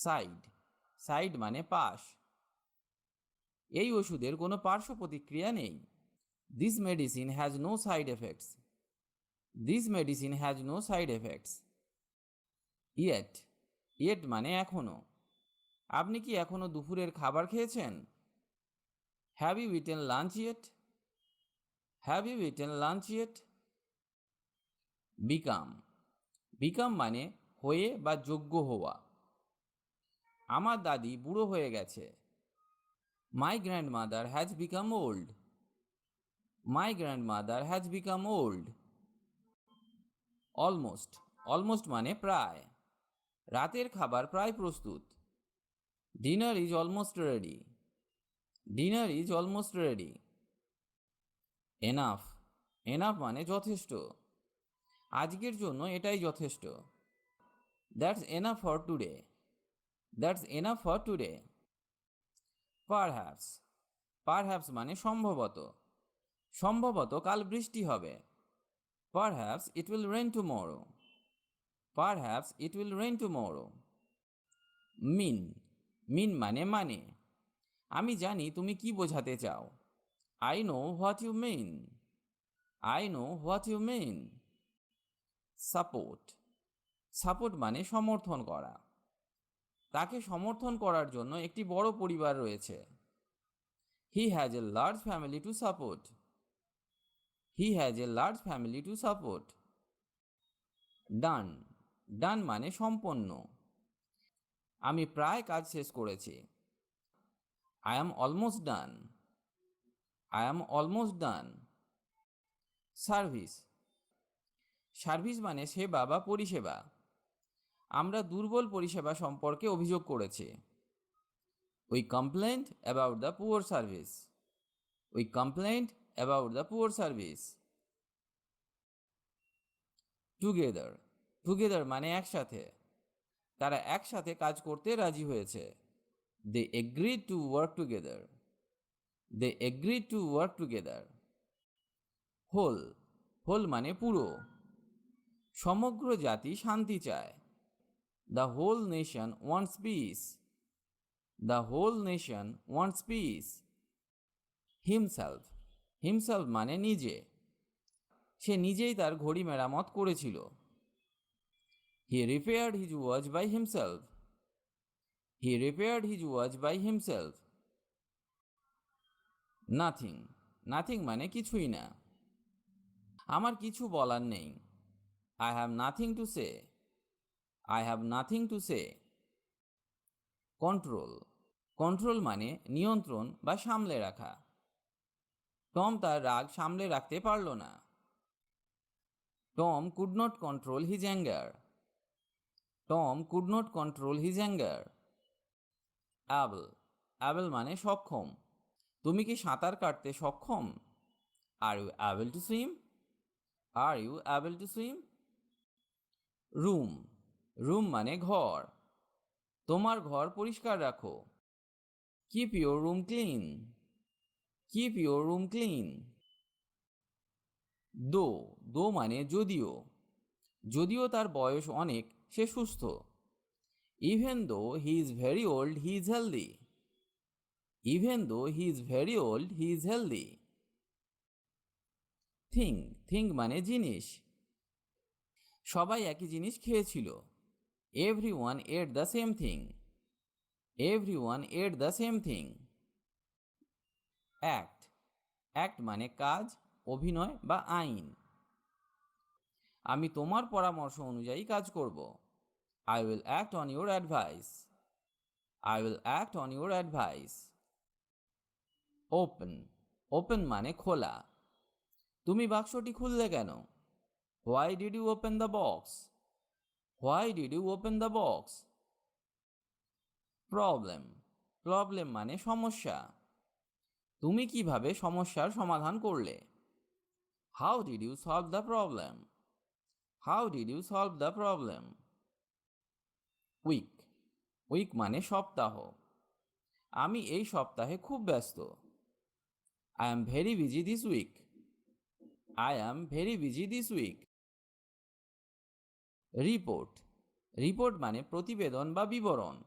Side, side মানে পাশ। এই ওষুধের কোনো পার্শ্ব প্রতিক্রিয়া নেই। This medicine has no side effects. This medicine has no side effects. Yet, yet মানে এখনো। আপনি কি এখনো দুপুরের খাবার খেয়েছেন? Have you eaten lunch yet? Have you eaten lunch yet? Become, become মানে হয়ে বা যোগ্য হওয়া। আমার দাদি বুড়ো হয়ে গেছে। My grandmother has become old. My grandmother has become old. Almost, almost মানে প্রায়। রাতের খাবার প্রায় প্রস্তুত। Dinner is almost ready. Dinner is almost ready. Enough, enough মানে যথেষ্ট। আজকের জন্য এটাই যথেষ্ট। That's enough for today. That's enough for today. Perhaps, perhaps মানে সম্ভবত। সম্ভবত কাল বৃষ্টি হবে। Perhaps it will rain tomorrow. Perhaps it will rain tomorrow. Mean, mean মানে মানে। আমি জানি তুমি কি বোঝাতে চাও। I know what you mean. I know what you mean. Support, support মানে সমর্থন করা। তাকে সমর্থন করার জন্য একটি বড় পরিবার রয়েছে। He has a large family to support. He has a large family to support. Done, done মানে সম্পন্ন। আমি প্রায় কাজ শেষ করেছি। I am almost done. I am almost done. Service, service মানে সেবা বা পরিষেবা। আমরা দুর্বল পরিষেবা সম্পর্কে অভিযোগ করেছি। We complained about the poor service. We complained about the poor service. Together, together মানে একসাথে। তারা একসাথে কাজ করতে রাজি হয়েছে। They agreed to work together. They agreed to work together. Whole, whole মানে পুরো। সমগ্র জাতি শান্তি চায়। The whole nation wants peace. The whole nation wants peace. Himself, himself মানে নিজে। সে নিজেই তার ঘড়ি মেরামত করেছিল। He repaired his watch by himself. He repaired his watch by himself. Nothing, nothing মানে কিছুই না। আমার কিছু বলার নেই। I have nothing to say. I have nothing to say. Control, control মানে নিয়ন্ত্রণ বা সামলে রাখা। টম তার রাগ সামলে রাখতে পারল না। Tom could not control his anger. Tom could not control his anger. Able, able মানে সক্ষম। তুমি কি সাঁতার কাটতে সক্ষম? Are you able to swim? Are you able to swim? Room, room মানে ঘর। তোমার ঘর পরিষ্কার রাখো। Keep your room clean. Keep your room clean. Though, though মানে যদিও। যদিও তার বয়স অনেক, সে সুস্থ। Even though he is very old he is healthy. Even though he is very old he is healthy. Thing, thing মানে জিনিস। সবাই একই জিনিস খেয়েছিল। Everyone at the same thing. Everyone at the same thing. Act, act মানে কাজ, অভিনয় বা আইন। আমি তোমার পরামর্শ অনুযায়ী কাজ করব। I will act on your advice. I will act on your advice. Open, open মানে খোলা। তুমি বাক্সটি খুললে কেন? Why did you open the box? Why did you open the box? Problem, problem মানে সমস্যা। তুমি কিভাবে সমস্যার সমাধান করলে? How did you solve the problem? How did you solve the problem? Week, week মানে সপ্তাহ। আমি এই সপ্তাহে খুব ব্যস্ত। I am very busy this week. I am very busy this week. Report, report মানে প্রতিবেদন বা বিবরণ।